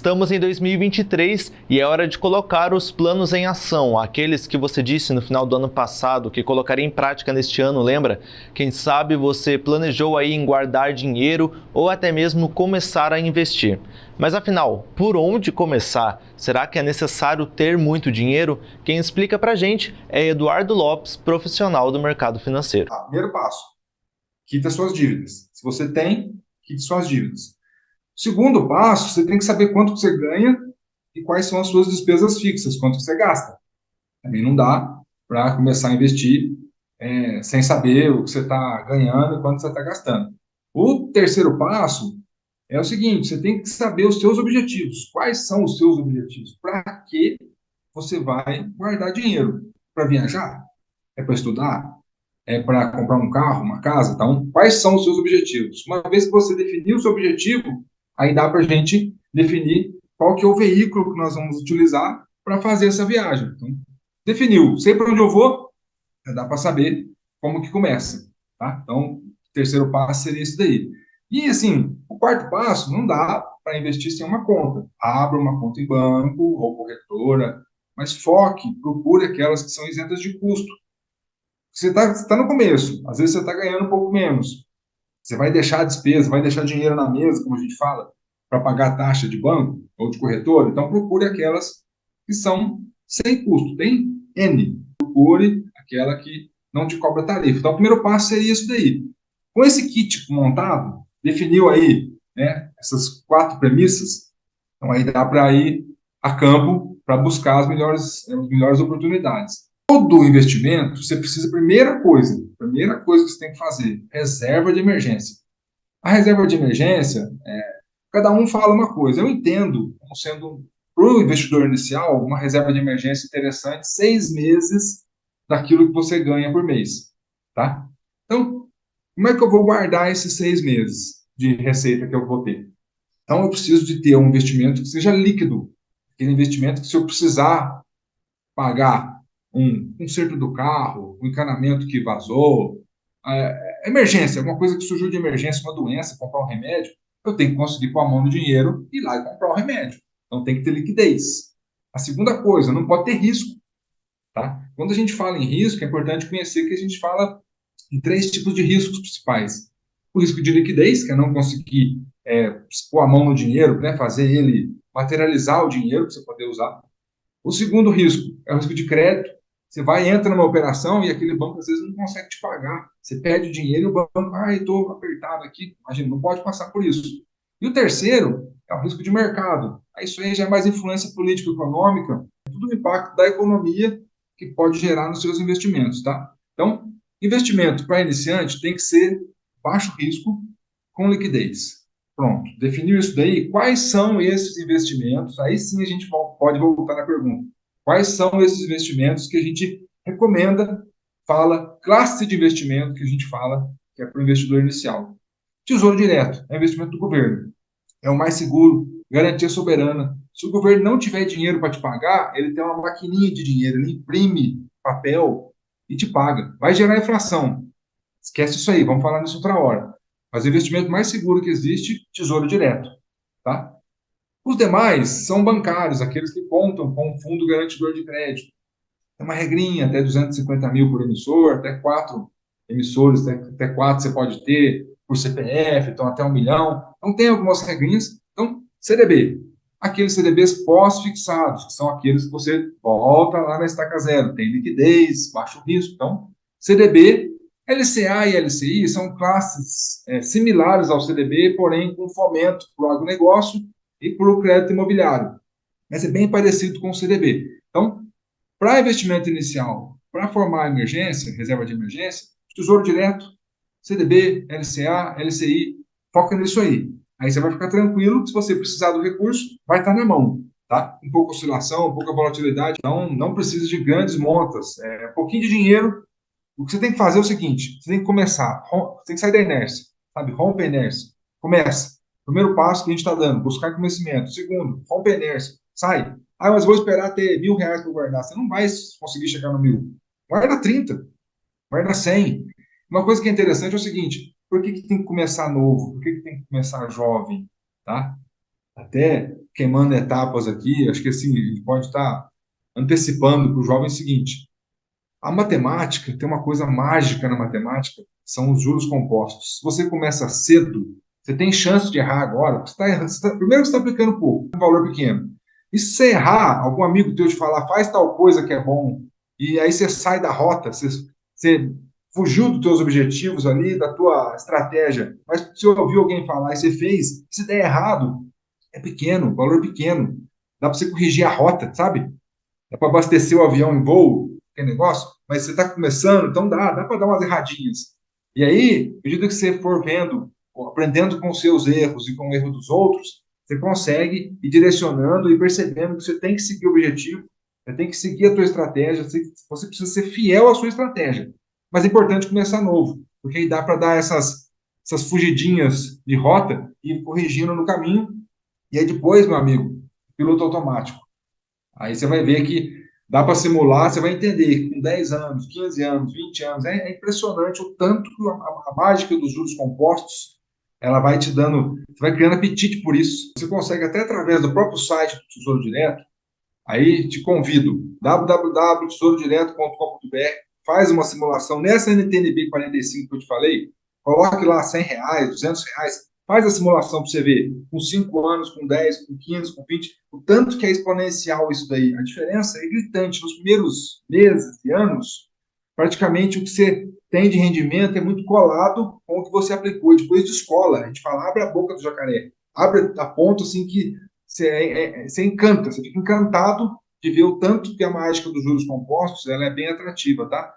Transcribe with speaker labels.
Speaker 1: Estamos em 2023 e é hora de colocar os planos em ação, aqueles que você disse no final do ano passado que colocaria em prática neste ano, lembra? Quem sabe você planejou aí em guardar dinheiro ou até mesmo começar a investir. Mas afinal, por onde começar? Será que é necessário ter muito dinheiro? Quem explica pra gente é Eduardo Lopes, profissional do mercado financeiro.
Speaker 2: Primeiro passo, quita suas dívidas. Se você tem, quite suas dívidas. Segundo passo, você tem que saber quanto que você ganha e quais são as suas despesas fixas, quanto que você gasta. Também não dá para começar a investir sem saber o que você está ganhando e quanto você está gastando. O terceiro passo é o seguinte, você tem que saber os seus objetivos. Quais são os seus objetivos? Para que você vai guardar dinheiro? Para viajar? É para estudar? É para comprar um carro, uma casa? Então, quais são os seus objetivos? Uma vez que você definiu o seu objetivo, aí dá para a gente definir qual que é o veículo que nós vamos utilizar para fazer essa viagem. Então, definiu, sei para onde eu vou, já dá para saber como que começa, tá? Então, o terceiro passo seria isso daí. E, assim, o quarto passo, não dá para investir sem uma conta. Abra uma conta em banco ou corretora, mas foque, procure aquelas que são isentas de custo. Você tá no começo, às vezes você está ganhando um pouco menos. Você vai deixar a despesa, vai deixar dinheiro na mesa, como a gente fala, para pagar a taxa de banco ou de corretora. Então, procure aquelas que são sem custo. Tem N. Procure aquela que não te cobra tarifa. Então, o primeiro passo seria isso daí. Com esse kit montado, definiu aí, né, essas quatro premissas, então aí dá para ir a campo para buscar as melhores oportunidades. Todo investimento, você precisa, primeira coisa que você tem que fazer, reserva de emergência. A reserva de emergência, cada um fala uma coisa. Eu entendo como sendo, para o investidor inicial, uma reserva de emergência interessante, 6 meses daquilo que você ganha por mês. Tá? Então, como é que eu vou guardar esses 6 meses de receita que eu vou ter? Então, eu preciso de ter um investimento que seja líquido. Aquele investimento que, se eu precisar pagar um conserto do carro, um encanamento que vazou, emergência, alguma coisa que surgiu de emergência, uma doença, comprar um remédio, eu tenho que conseguir pôr a mão no dinheiro e ir lá e comprar o remédio. Então tem que ter liquidez. A segunda coisa, não pode ter risco. Tá? Quando a gente fala em risco, é importante conhecer que a gente fala em três tipos de riscos principais. O risco de liquidez, que é não conseguir pôr a mão no dinheiro, né, fazer ele materializar o dinheiro para você poder usar. O segundo risco é o risco de crédito. Você vai, entra numa operação e aquele banco às vezes não consegue te pagar. Você pede o dinheiro e o banco, estou apertado aqui. Imagina, não pode passar por isso. E o terceiro é o risco de mercado. Isso aí já é mais influência política econômica, é tudo o impacto da economia que pode gerar nos seus investimentos, tá? Então, investimento para iniciante tem que ser baixo risco com liquidez. Pronto, definiu isso daí? Quais são esses investimentos? Aí sim a gente pode voltar na pergunta. Quais são esses investimentos que a gente recomenda, fala, classe de investimento que a gente fala que é para o investidor inicial? Tesouro Direto, é investimento do governo. É o mais seguro, garantia soberana. Se o governo não tiver dinheiro para te pagar, ele tem uma maquininha de dinheiro, ele imprime papel e te paga. Vai gerar inflação. Esquece isso aí, vamos falar nisso outra hora. Mas o investimento mais seguro que existe, Tesouro Direto. Tá? Os demais são bancários, aqueles que contam com um fundo garantidor de crédito. Tem uma regrinha, até 250 mil por emissor, até quatro emissores, até quatro você pode ter por CPF, então até 1 milhão. Então tem algumas regrinhas. Então, CDB. Aqueles CDBs pós-fixados, que são aqueles que você volta lá na estaca zero, tem liquidez, baixo risco. Então, CDB, LCA e LCI são classes similares ao CDB, porém com fomento para o agronegócio e para o crédito imobiliário. Mas é bem parecido com o CDB. Então, para investimento inicial, para formar emergência, reserva de emergência, Tesouro Direto, CDB, LCA, LCI, foca nisso aí. Aí você vai ficar tranquilo, se você precisar do recurso, vai estar na mão. Tá? Um pouco oscilação, um pouco volatilidade, então não precisa de grandes montas. Um pouquinho de dinheiro. O que você tem que fazer é o seguinte: você tem que começar, você tem que sair da inércia, sabe? Rompe a inércia. Começa. Primeiro passo que a gente está dando, buscar conhecimento. Segundo, rompe a inércia. Sai. Mas vou esperar ter R$ 1.000 para guardar. Você não vai conseguir chegar no 1.000. Guarda 30, guarda 100. Uma coisa que é interessante é o seguinte: por que tem que começar novo? Por que tem que começar jovem? Tá? até queimando etapas aqui, acho que assim, a gente pode estar antecipando para o jovem o seguinte: a matemática tem uma coisa mágica na matemática, são os juros compostos. Se você começa cedo, você tem chance de errar agora. Você tá errando, primeiro você está aplicando pouco, um valor pequeno. E se você errar, algum amigo teu te falar, faz tal coisa que é bom, e aí você sai da rota, você fugiu dos teus objetivos ali, da tua estratégia, mas se ouviu alguém falar e você fez, se der errado, é pequeno, valor pequeno. Dá para você corrigir a rota, sabe? Dá para abastecer o avião em voo, aquele negócio, mas você está começando, então dá para dar umas erradinhas. E aí, à medida que você for vendo, aprendendo com os seus erros e com o erro dos outros, você consegue ir direcionando e percebendo que você tem que seguir o objetivo, você tem que seguir a tua estratégia, você precisa ser fiel à sua estratégia. Mas é importante começar novo, porque aí dá para dar essas fugidinhas de rota e ir corrigindo no caminho, e aí depois, meu amigo, piloto automático. Aí você vai ver que dá para simular, você vai entender que com 10 anos, 15 anos, 20 anos, é impressionante o tanto que a mágica dos juros compostos, ela vai te dando, você vai criando apetite por isso. Você consegue até através do próprio site do Tesouro Direto, aí te convido, www.tesourodireto.com.br, faz uma simulação nessa NTNB 45 que eu te falei, coloque lá R$ 100, R$ 200, faz a simulação para você ver, com 5 anos, com 10, com 15, com 20, o tanto que é exponencial isso daí. A diferença é gritante. Nos primeiros meses e anos, praticamente o que você tem de rendimento é muito colado com o que você aplicou. E depois de escola, a gente fala, abre a boca do jacaré. Abre a ponto assim que você encanta, você fica encantado de ver o tanto que a mágica dos juros compostos ela é bem atrativa, tá?